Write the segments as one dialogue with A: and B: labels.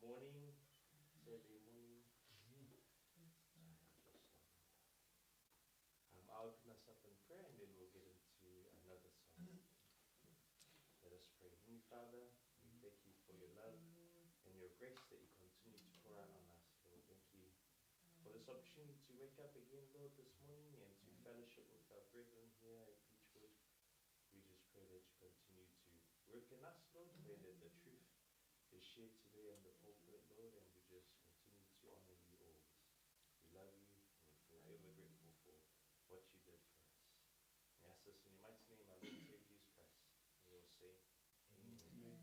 A: morning, Saturday morning. I'll open us up in prayer and then we'll get into another song. Let us pray. Heavenly Father, we thank you for your love and your grace that you continue to pour out on us, Lord. Thank you for this opportunity to wake up again, Lord, this morning and to fellowship with our brethren here at Peachwood. We just pray that you continue to work in us, Lord. Pray that the truth is shared today in the pulpit, Lord, and we just continue to honor you always. We love you and we're forever grateful for what you did for us. We ask this in your mighty name, our Lord and Savior Jesus Christ. And we'll say, Amen.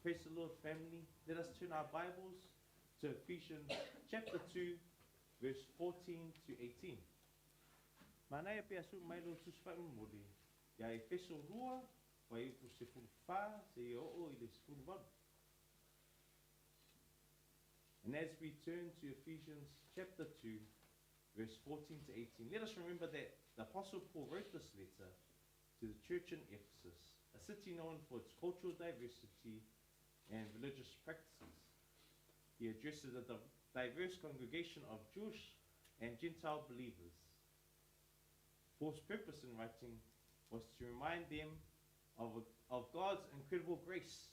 A: Praise the Lord, family. Let us turn our Bibles to Ephesians chapter 2, verse 14 to 18. Manaya pe asu mailo tusfaru mode. Ya Efeso rua, wa ipu se fulfa, se o i le fulvan. And as we turn to Ephesians chapter 2, verse 14 to 18, let us remember that the Apostle Paul wrote this letter to the church in Ephesus, a city known for its cultural diversity and religious practices. He addresses a diverse congregation of Jewish and Gentile believers. Paul's purpose in writing was to remind them of God's incredible grace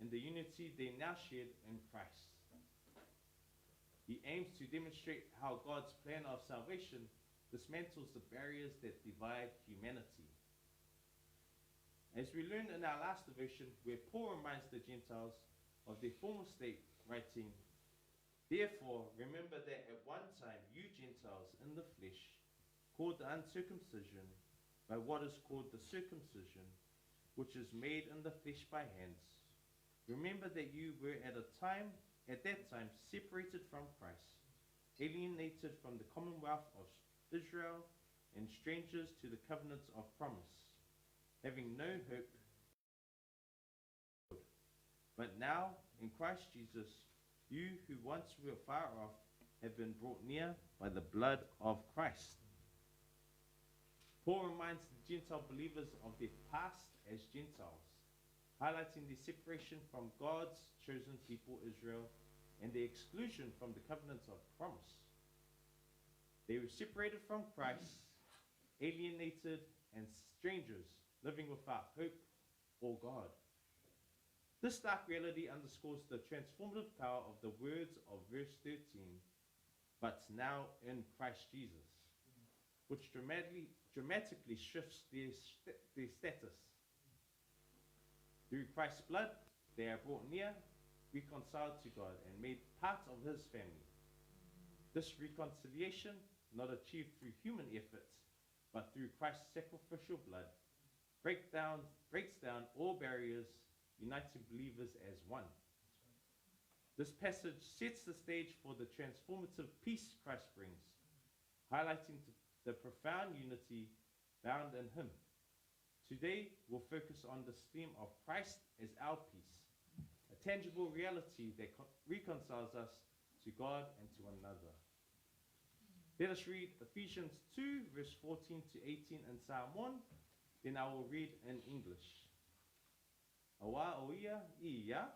A: and the unity they now shared in Christ. He aims to demonstrate how God's plan of salvation dismantles the barriers that divide humanity. As we learned in our last devotion, where Paul reminds the Gentiles of their former state, writing, "Therefore, remember that at one time you Gentiles in the flesh, called the uncircumcision by what is called the circumcision, which is made in the flesh by hands. Remember that you were at that time separated from Christ, alienated from the commonwealth of Israel, and strangers to the covenants of promise, having no hope. But now, in Christ Jesus, you who once were far off have been brought near by the blood of Christ." Paul reminds the Gentile believers of their past as Gentiles, highlighting the separation from God's chosen people, Israel, and the exclusion from the covenants of promise. They were separated from Christ, alienated, and strangers, living without hope or God. This stark reality underscores the transformative power of the words of verse 13, "but now in Christ Jesus," which dramatically shifts their status. Through Christ's blood, they are brought near, reconciled to God, and made part of his family. This reconciliation, not achieved through human efforts, but through Christ's sacrificial blood, breaks down all barriers, uniting believers as one. This passage sets the stage for the transformative peace Christ brings, highlighting the profound unity found in him. Today, we'll focus on this theme of Christ as our peace, a tangible reality that reconciles us to God and to one another. Let us read Ephesians 2, verse 14 to 18 in Samoan, then I will read in English. Awa oia ia.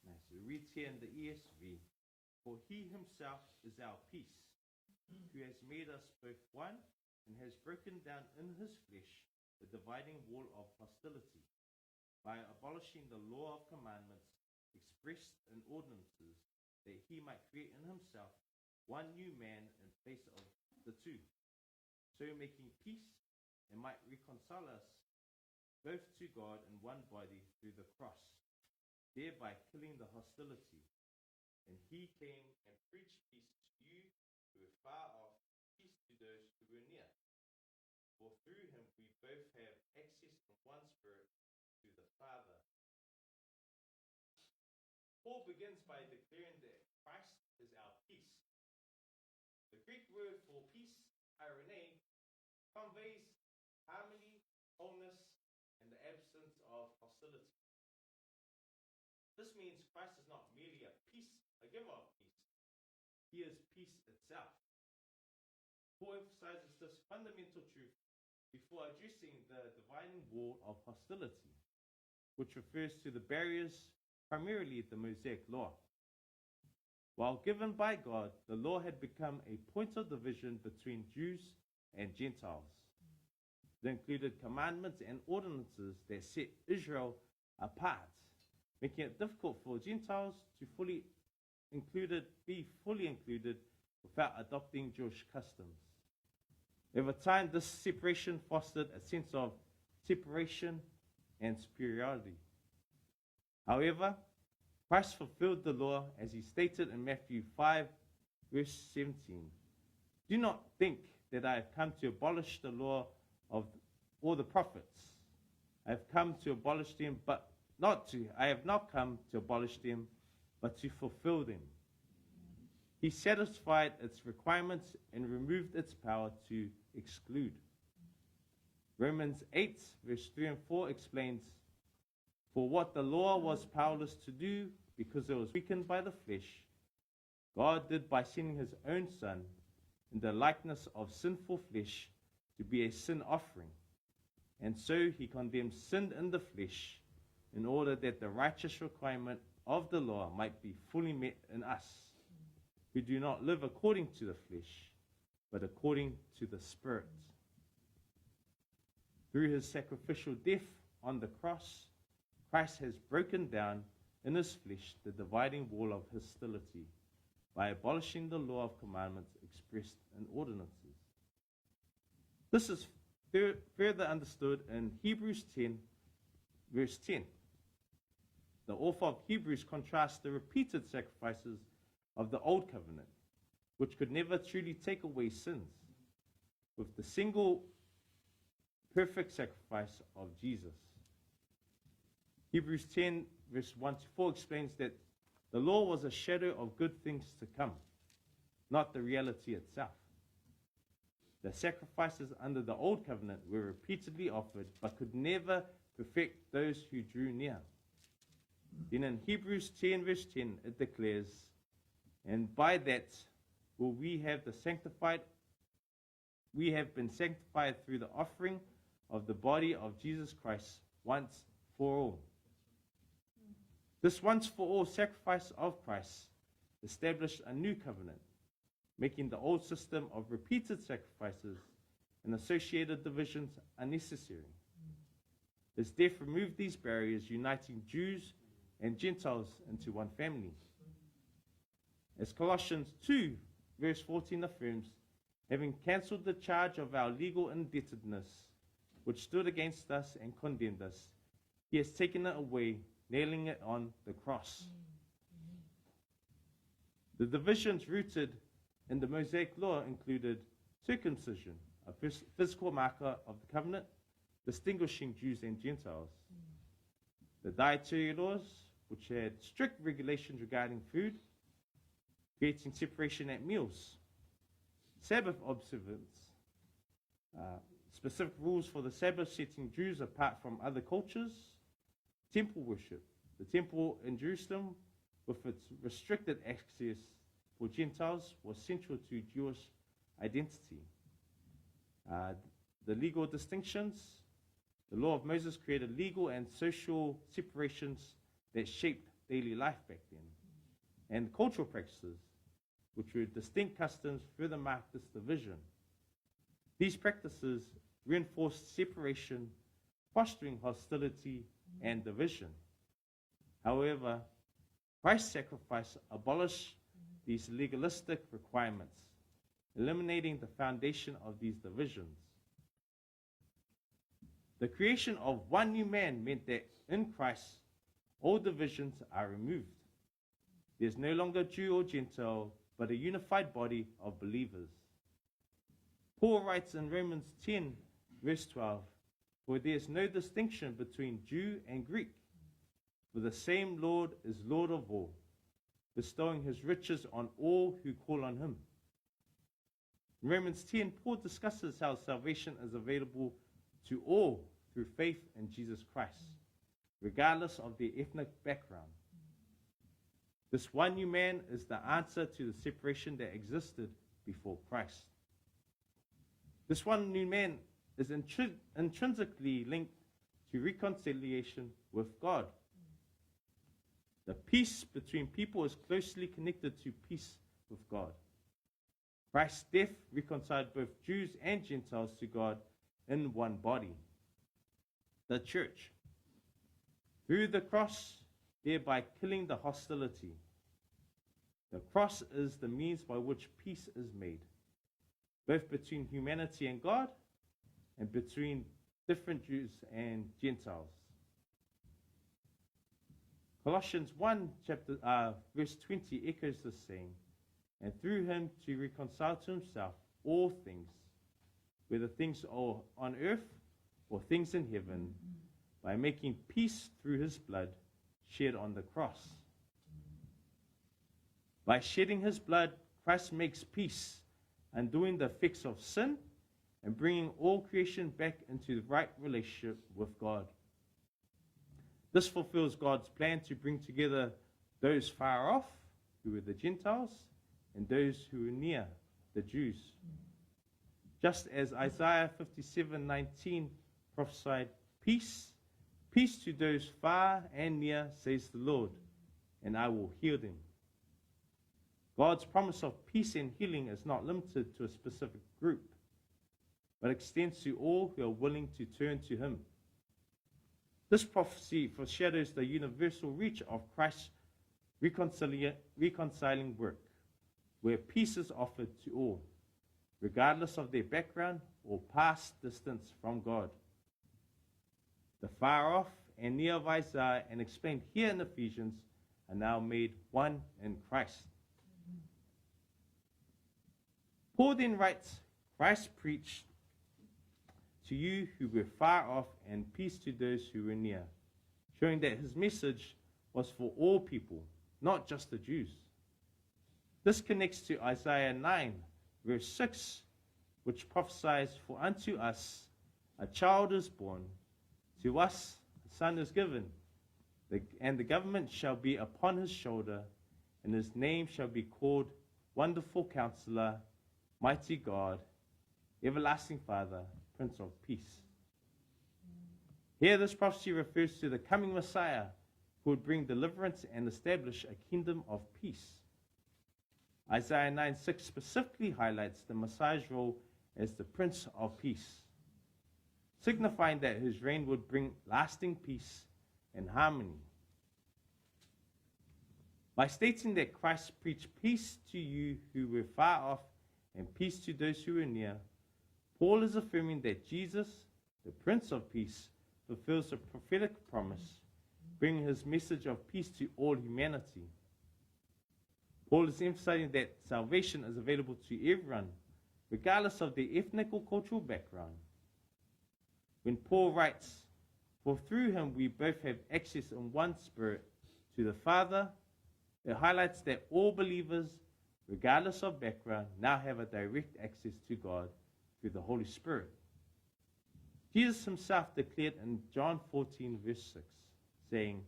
A: Nice. We read here in the ESV, "For he himself is our peace, who has made us both one and has broken down in his flesh the dividing wall of hostility, by abolishing the law of commandments expressed in ordinances, that he might create in himself one new man in place of the two, so making peace, and might reconcile us both to God in one body through the cross, thereby killing the hostility. And he came and preached peace to you who were far off, peace to those who were near. For through him we both have access in one spirit to the Father." Paul begins by declaring that Christ is our peace. The Greek word for peace, irene, conveys harmony, wholeness, and the absence of hostility. This means Christ is not merely a giver of peace. He is peace itself. Paul emphasizes this fundamental truth before addressing the dividing wall of hostility, which refers to the barriers, primarily the Mosaic law. While given by God, the law had become a point of division between Jews and Gentiles. It included commandments and ordinances that set Israel apart, making it difficult for Gentiles to be fully included without adopting Jewish customs. Over time, this separation fostered a sense of separation and superiority. However, Christ fulfilled the law as he stated in Matthew 5, verse 17. "Do not think that I have come to abolish the law of all the prophets. I have not come to abolish them, but to fulfill them. He satisfied its requirements and removed its power to exclude. Romans 8, verse 3 and 4 explains, for what the law was powerless to do, because it was weakened by the flesh, God did by sending his own Son in the likeness of sinful flesh to be a sin offering. And so he condemned sin in the flesh, in order that the righteous requirement of the law might be fully met in us, who do not live according to the flesh, but according to the Spirit. Through his sacrificial death on the cross, Christ has broken down in his flesh the dividing wall of hostility by abolishing the law of commandments expressed in ordinances. This is further understood in Hebrews 10, verse 10. The author of Hebrews contrasts the repeated sacrifices of the Old Covenant, which could never truly take away sins, with the single perfect sacrifice of Jesus. Hebrews 10, verse 1 to 4 explains that the law was a shadow of good things to come, not the reality itself. The sacrifices under the Old Covenant were repeatedly offered, but could never perfect those who drew near. Then in Hebrews 10, verse 10, it declares, and by that we have been sanctified through the offering of the body of Jesus Christ once for all. This once for all sacrifice of Christ established a new covenant, making the old system of repeated sacrifices and associated divisions unnecessary. His death removed these barriers, uniting Jews and Gentiles into one family. As Colossians 2, verse 14 affirms, having cancelled the charge of our legal indebtedness, which stood against us and condemned us, he has taken it away, nailing it on the cross. The divisions rooted in the Mosaic law included circumcision, a physical marker of the covenant, distinguishing Jews and Gentiles. The dietary laws, which had strict regulations regarding food, creating separation at meals. Sabbath observance, specific rules for the Sabbath setting Jews apart from other cultures. Temple worship. The temple in Jerusalem, with its restricted access for Gentiles, was central to Jewish identity. The legal distinctions. The law of Moses created legal and social separations that shaped daily life back then. And cultural practices, which were distinct customs, further marked this division. These practices reinforced separation, fostering hostility and division. However, Christ's sacrifice abolished these legalistic requirements, eliminating the foundation of these divisions. The creation of one new man meant that in Christ, all divisions are removed. There's no longer Jew or Gentile, but a unified body of believers. Paul writes in Romans 10, verse 12, for there is no distinction between Jew and Greek, for the same Lord is Lord of all, bestowing his riches on all who call on him. In Romans 10, Paul discusses how salvation is available to all through faith in Jesus Christ, regardless of their ethnic background. This one new man is the answer to the separation that existed before Christ. This one new man is intrinsically linked to reconciliation with God. The peace between people is closely connected to peace with God. Christ's death reconciled both Jews and Gentiles to God in one body, the church. Through the cross, thereby killing the hostility. The cross is the means by which peace is made, both between humanity and God and between different Jews and Gentiles. Colossians 1, verse 20 echoes this saying, and through him to reconcile to himself all things, whether things are on earth or things in heaven, by making peace through his blood shed on the cross. By shedding his blood, Christ makes peace, undoing the effects of sin and bringing all creation back into the right relationship with God. This fulfills God's plan to bring together those far off, who were the Gentiles, and those who were near, the Jews. Just as Isaiah 57:19 prophesied, peace, peace to those far and near, says the Lord, and I will heal them. God's promise of peace and healing is not limited to a specific group, but extends to all who are willing to turn to him. This prophecy foreshadows the universal reach of Christ's reconciling work, where peace is offered to all, regardless of their background or past distance from God. The far off and near of Isaiah and explained here in Ephesians are now made one in Christ. Paul then writes, Christ preached to you who were far off and peace to those who were near, showing that his message was for all people, not just the Jews. This connects to Isaiah 9, verse 6, which prophesies, for unto us a child is born, to us a son is given, and the government shall be upon his shoulder, and his name shall be called Wonderful Counselor, Mighty God, Everlasting Father, Prince of Peace. Here this prophecy refers to the coming Messiah who would bring deliverance and establish a kingdom of peace. Isaiah 9:6 specifically highlights the Messiah's role as the Prince of Peace, signifying that his reign would bring lasting peace and harmony. By stating that Christ preached peace to you who were far off and peace to those who were near, Paul is affirming that Jesus, the Prince of Peace, fulfills a prophetic promise, bringing his message of peace to all humanity. Paul is emphasizing that salvation is available to everyone, regardless of their ethnic or cultural background. When Paul writes, for through him we both have access in one spirit to the Father, it highlights that all believers, regardless of background, now have a direct access to God through the Holy Spirit. Jesus himself declared in John 14, verse 6, saying,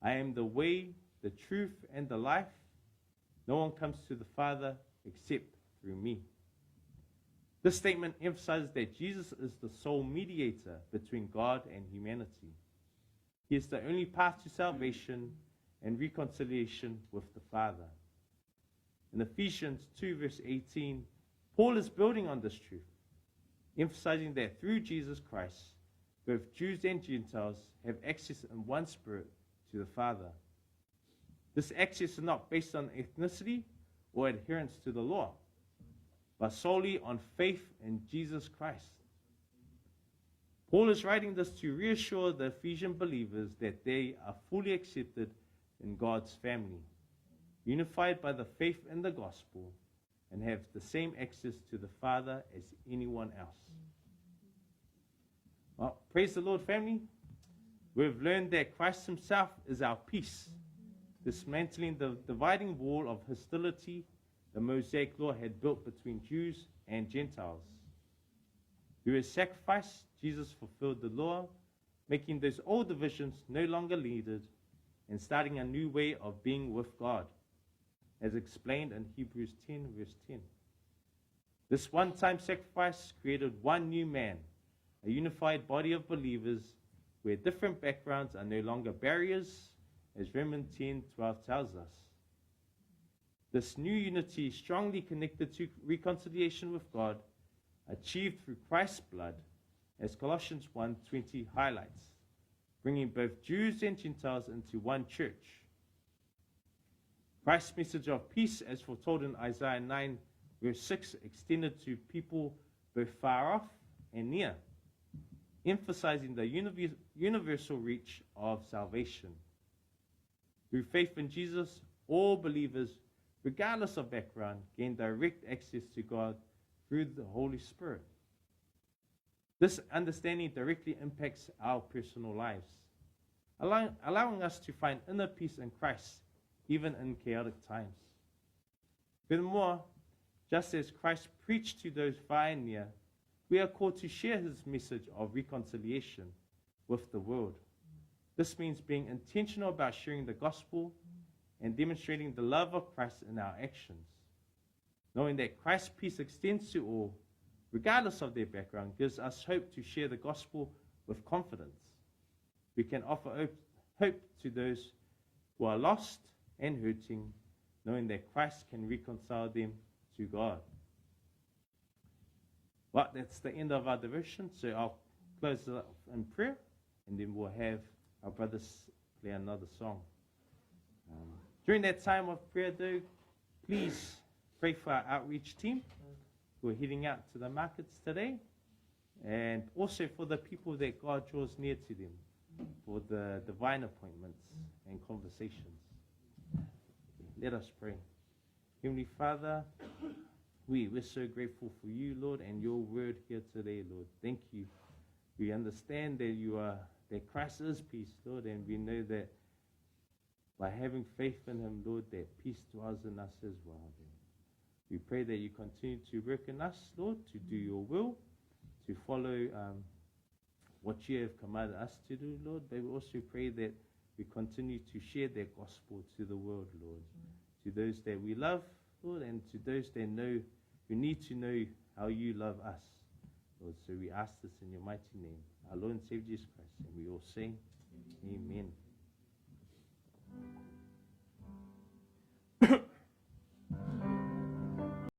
A: I am the way, the truth, and the life. No one comes to the Father except through me. This statement emphasizes that Jesus is the sole mediator between God and humanity. He is the only path to salvation and reconciliation with the Father. In Ephesians 2, verse 18, Paul is building on this truth, emphasizing that through Jesus Christ, both Jews and Gentiles have access in one spirit to the Father. This access is not based on ethnicity or adherence to the law, but solely on faith in Jesus Christ. Paul is writing this to reassure the Ephesian believers that they are fully accepted in God's family, unified by the faith in the gospel, and have the same access to the Father as anyone else. Well, praise the Lord, family. We've learned that Christ himself is our peace, dismantling the dividing wall of hostility the Mosaic law had built between Jews and Gentiles. Through his sacrifice, Jesus fulfilled the law, making those old divisions no longer needed and starting a new way of being with God, as explained in Hebrews 10, verse 10. This one-time sacrifice created one new man, a unified body of believers where different backgrounds are no longer barriers, as Romans 10:12 tells us. This new unity is strongly connected to reconciliation with God, achieved through Christ's blood, as Colossians 1:20 highlights, bringing both Jews and Gentiles into one church. Christ's message of peace, as foretold in Isaiah 9, verse 6, extended to people both far off and near, emphasizing the universal reach of salvation. Through faith in Jesus, all believers, regardless of background, gain direct access to God through the Holy Spirit.
B: This understanding directly impacts our personal lives, allowing us to find inner peace in Christ, even in chaotic times. Furthermore, just as Christ preached to those far and near, we are called to share his message of reconciliation with the world. This means being intentional about sharing the gospel and demonstrating the love of Christ in our actions. Knowing that Christ's peace extends to all, regardless of their background, gives us hope to share the gospel with confidence. We can offer hope to those who are lost and hurting, knowing that Christ can reconcile them to God. Well, that's the end of our devotion, so I'll close it up in prayer, and then we'll have our brothers play another song. During that time of prayer, though, please pray for our outreach team who are heading out to the markets today, and also for the people that God draws near to them, for the divine appointments and conversations. Let us pray. Heavenly Father, we're so grateful for you, Lord, and your word here today, Lord. Thank you. We understand that Christ is peace, Lord, and we know that by having faith in him, Lord, that peace dwells in us as well, Lord. We pray that you continue to work in us, Lord, to do your will, to follow what you have commanded us to do, Lord. But we also pray that we continue to share that gospel to the world, Lord, to those that we love, Lord, and to those that know, who need to know how you love us, Lord. So we ask this in your mighty name, our Lord and Savior Jesus Christ, and we all say, Amen.